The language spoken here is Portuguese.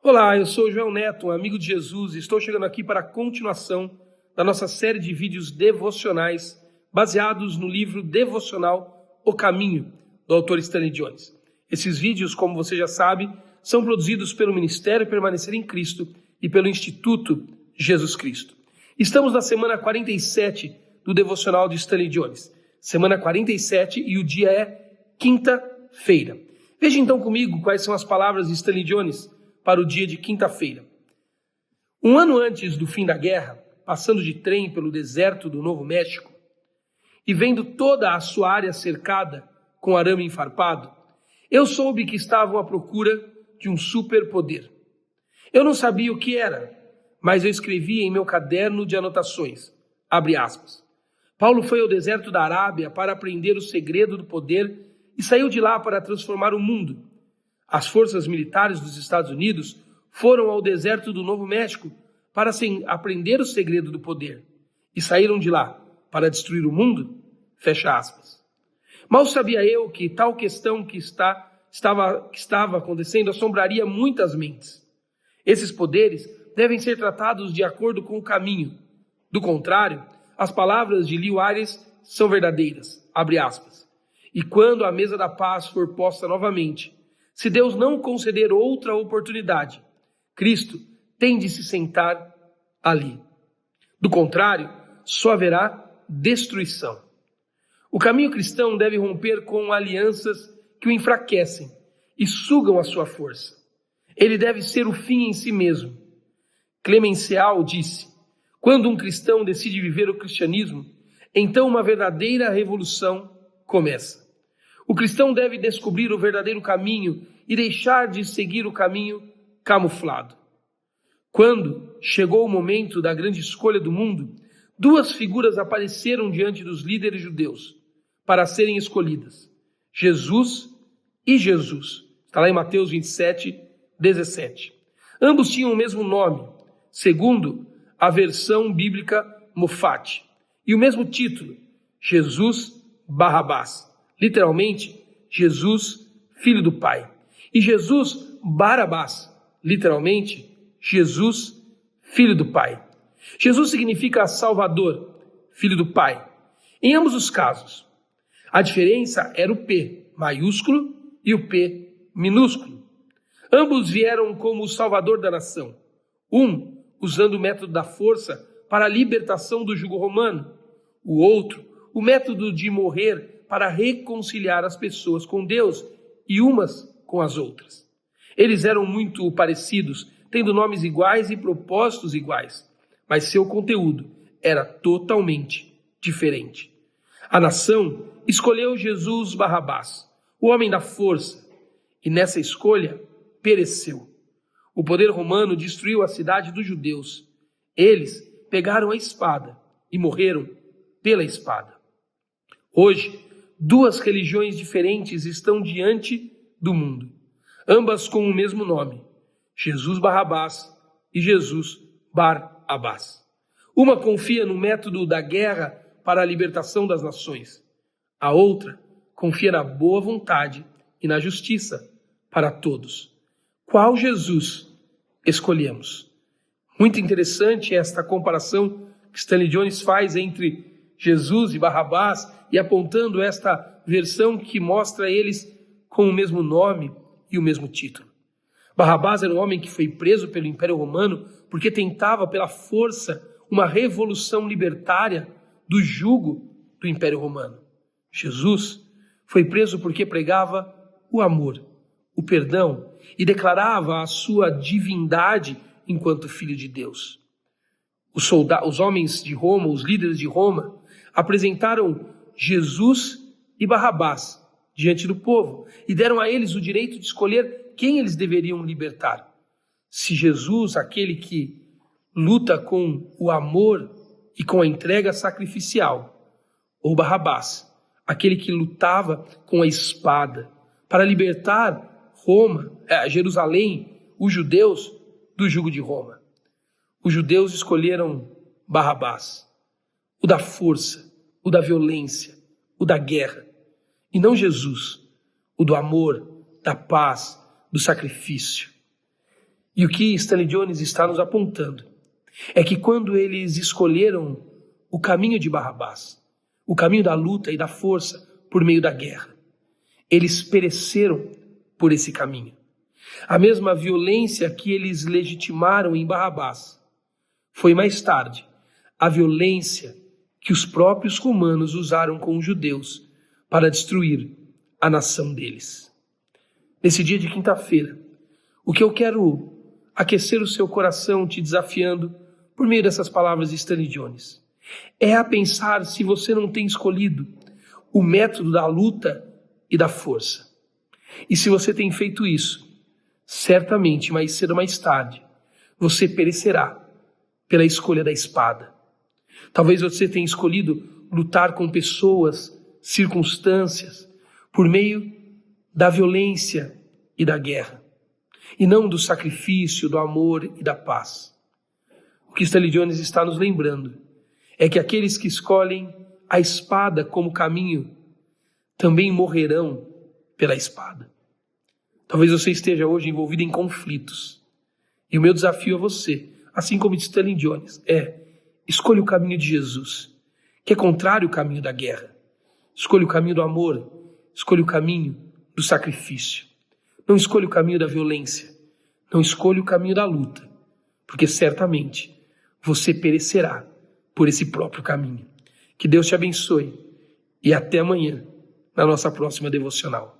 Olá, eu sou o Joel Neto, um amigo de Jesus, e estou chegando aqui para a continuação da nossa série de vídeos devocionais baseados no livro devocional O Caminho, do autor Stanley Jones. Esses vídeos, como você já sabe, são produzidos pelo Ministério Permanecer em Cristo e pelo Instituto Jesus Cristo. Estamos na semana 47 do devocional de Stanley Jones. Semana 47 e o dia é quinta-feira. Veja então comigo quais são as palavras de Stanley Jones para o dia de quinta-feira. Um ano antes do fim da guerra, passando de trem pelo deserto do Novo México e vendo toda a sua área cercada com arame enfarpado, eu soube que estavam à procura de um superpoder. Eu não sabia o que era, mas eu escrevi em meu caderno de anotações, abre aspas. Paulo foi ao deserto da Arábia para aprender o segredo do poder e saiu de lá para transformar o mundo. As forças militares dos Estados Unidos foram ao deserto do Novo México para aprender o segredo do poder e saíram de lá para destruir o mundo? Fecha aspas. Mal sabia eu que tal questão que estava acontecendo assombraria muitas mentes. Esses poderes devem ser tratados de acordo com o caminho. Do contrário, as palavras de Lee Wires são verdadeiras, abre aspas. E quando a mesa da paz for posta novamente, se Deus não conceder outra oportunidade, Cristo tem de se sentar ali. Do contrário, só haverá destruição. O caminho cristão deve romper com alianças que o enfraquecem e sugam a sua força. Ele deve ser o fim em si mesmo. Clemencial disse, quando um cristão decide viver o cristianismo, então uma verdadeira revolução começa. O cristão deve descobrir o verdadeiro caminho e deixar de seguir o caminho camuflado. Quando chegou o momento da grande escolha do mundo, duas figuras apareceram diante dos líderes judeus para serem escolhidas. Jesus e Jesus. Está lá em Mateus 27, 17. Ambos tinham o mesmo nome, segundo a versão bíblica Mofate, e o mesmo título, Jesus Barrabás. Literalmente, Jesus, filho do Pai. E Jesus Barabás, literalmente, Jesus, filho do Pai. Jesus significa Salvador, filho do Pai. Em ambos os casos, a diferença era o P maiúsculo e o P minúsculo. Ambos vieram como o Salvador da nação. Um usando o método da força para a libertação do jugo romano. O outro, o método de morrer para reconciliar as pessoas com Deus e umas com as outras. Eles eram muito parecidos, tendo nomes iguais e propósitos iguais, mas seu conteúdo era totalmente diferente. A nação escolheu Jesus Barrabás, o homem da força, e nessa escolha pereceu. O poder romano destruiu a cidade dos judeus. Eles pegaram a espada e morreram pela espada. Hoje, duas religiões diferentes estão diante do mundo, ambas com o mesmo nome, Jesus Barrabás e Jesus Bar-Abás. Uma confia no método da guerra para a libertação das nações. A outra confia na boa vontade e na justiça para todos. Qual Jesus escolhemos? Muito interessante esta comparação que Stanley Jones faz entre Jesus e Barrabás e apontando esta versão que mostra eles com o mesmo nome e o mesmo título. Barrabás era um homem que foi preso pelo Império Romano porque tentava pela força uma revolução libertária do jugo do Império Romano. Jesus foi preso porque pregava o amor, o perdão e declarava a sua divindade enquanto filho de Deus. Os homens de Roma, os líderes de Roma, apresentaram Jesus e Barrabás diante do povo e deram a eles o direito de escolher quem eles deveriam libertar. Se Jesus, aquele que luta com o amor e com a entrega sacrificial, ou Barrabás, aquele que lutava com a espada para libertar Jerusalém, os judeus, do jugo de Roma. Os judeus escolheram Barrabás, o da força, o da violência, o da guerra, e não Jesus, o do amor, da paz, do sacrifício. E o que Stanley Jones está nos apontando é que quando eles escolheram o caminho de Barrabás, o caminho da luta e da força por meio da guerra, eles pereceram por esse caminho. A mesma violência que eles legitimaram em Barrabás foi mais tarde a violência que os próprios romanos usaram com os judeus para destruir a nação deles. Nesse dia de quinta-feira, o que eu quero aquecer o seu coração te desafiando por meio dessas palavras de Stanley Jones é a pensar se você não tem escolhido o método da luta e da força. E se você tem feito isso, certamente mais cedo ou mais tarde você perecerá pela escolha da espada. Talvez você tenha escolhido lutar com pessoas, circunstâncias, por meio da violência e da guerra, e não do sacrifício, do amor e da paz. O que Stanley Jones está nos lembrando é que aqueles que escolhem a espada como caminho também morrerão pela espada. Talvez você esteja hoje envolvido em conflitos, e o meu desafio a você, assim como de Stanley Jones, escolha o caminho de Jesus, que é contrário ao caminho da guerra. Escolha o caminho do amor, escolha o caminho do sacrifício. Não escolha o caminho da violência, não escolha o caminho da luta, porque certamente você perecerá por esse próprio caminho. Que Deus te abençoe e até amanhã na nossa próxima devocional.